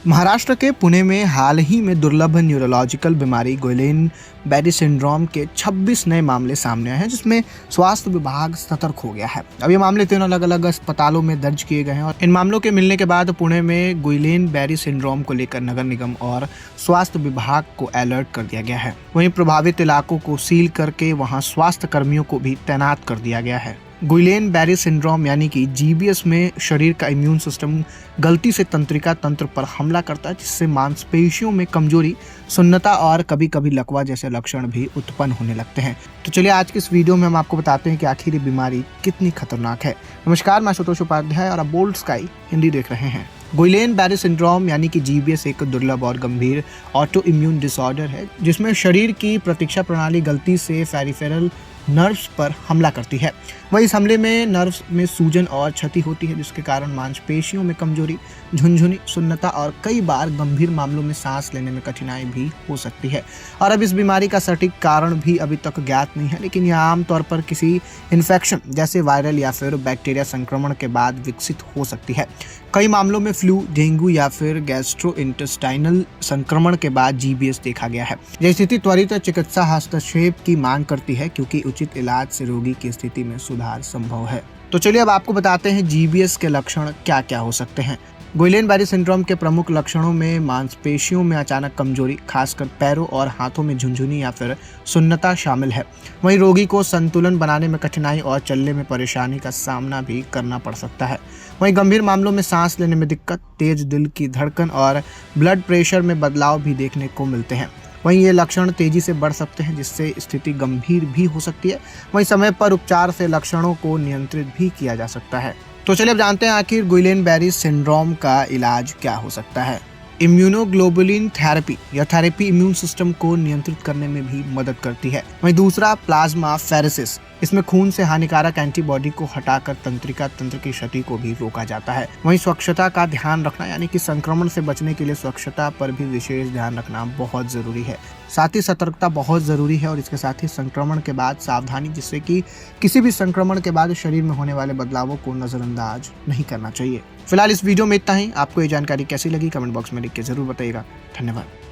महाराष्ट्र के पुणे में हाल ही में दुर्लभ न्यूरोलॉजिकल बीमारी गुइलेन बेरी सिंड्रोम के 26 नए मामले सामने आए हैं, जिसमें स्वास्थ्य विभाग सतर्क हो गया है। अब ये मामले 3 अलग अलग अस्पतालों में दर्ज किए गए हैं और इन मामलों के मिलने के बाद पुणे में गुइलेन बेरी सिंड्रोम को लेकर नगर निगम और स्वास्थ्य विभाग को अलर्ट कर दिया गया है। वहीं प्रभावित इलाकों को सील करके वहां स्वास्थ्य कर्मियों को भी तैनात कर दिया गया है। गुइलेन बेरी सिंड्रोम यानी कि जीबीएस में शरीर का इम्यून सिस्टम गलती से तंत्रिका तंत्र पर हमला करता है, जिससे मांसपेशियों में कमजोरी, सुन्नता और कभी कभी लकवा जैसे लक्षण भी उत्पन्न होने लगते हैं। तो चलिए आज की इस वीडियो में हम आपको बताते हैं कि आखिर ये बीमारी कितनी खतरनाक है। नमस्कार, मैं आशुतोष उपाध्याय और आप बोल्ड स्काई हिंदी देख रहे हैं। गुइलेन बेरी सिंड्रोम यानी कि जीबीएस एक दुर्लभ और गंभीर ऑटो इम्यून डिसऑर्डर है, जिसमें शरीर की प्रतिरक्षा प्रणाली गलती से पेरिफेरल नर्व्स पर हमला करती है। वही इस हमले में नर्व्स में सूजन और क्षति होती है, जिसके कारण मांसपेशियों में कमजोरी, झुनझुनी, सुन्नता और कई बार गंभीर मामलों में सांस लेने में कठिनाई भी हो सकती है। और अब इस बीमारी का सटीक कारण भी अभी तक ज्ञात नहीं है, लेकिन यह आमतौर पर किसी इन्फेक्शन जैसे वायरल या फिर बैक्टीरिया संक्रमण के बाद विकसित हो सकती है। कई मामलों में फ्लू, डेंगू या फिर गैस्ट्रोइंटेस्टाइनल संक्रमण के बाद जीबीएस देखा गया है। यह स्थिति त्वरित चिकित्सा हस्तक्षेप की मांग करती है, क्योंकि उचित इलाज से रोगी की स्थिति में सुधार संभव है। तो चलिए अब आपको बताते हैं जीबीएस के लक्षण क्या क्या हो सकते हैं। गुइलेन बेरी सिंड्रोम के प्रमुख लक्षणों में मांसपेशियों में अचानक कमजोरी, खासकर पैरों और हाथों में झुनझुनी या फिर सुन्नता शामिल है। वहीं रोगी को संतुलन बनाने में कठिनाई और चलने में परेशानी का सामना भी करना पड़ सकता है। वहीं गंभीर मामलों में सांस लेने में दिक्कत, तेज दिल की धड़कन और ब्लड प्रेशर में बदलाव भी देखने को मिलते हैं। वहीं ये लक्षण तेजी से बढ़ सकते हैं, जिससे स्थिति गंभीर भी हो सकती है। वहीं समय पर उपचार से लक्षणों को नियंत्रित भी किया जा सकता है। तो चलिए अब जानते हैं आखिर गुइलेन बेरी सिंड्रोम का इलाज क्या हो सकता है। इम्यूनोग्लोबुलिन थेरेपी यह थेरेपी इम्यून सिस्टम को नियंत्रित करने में भी मदद करती है। वहीं दूसरा प्लाज्मा फेरेसिस, इसमें खून से हानिकारक एंटीबॉडी को हटाकर तंत्रिका तंत्र की क्षति को भी रोका जाता है। वहीं स्वच्छता का ध्यान रखना, यानी कि संक्रमण से बचने के लिए स्वच्छता पर भी विशेष ध्यान रखना बहुत जरूरी है। साथ ही सतर्कता बहुत जरूरी है और इसके साथ ही संक्रमण के बाद सावधानी, जिससे कि किसी भी संक्रमण के बाद शरीर में होने वाले बदलावों को नजरअंदाज नहीं करना चाहिए। फिलहाल इस वीडियो में इतना ही। आपको ये जानकारी कैसी लगी कमेंट बॉक्स में लिख के जरूर बताइएगा। धन्यवाद।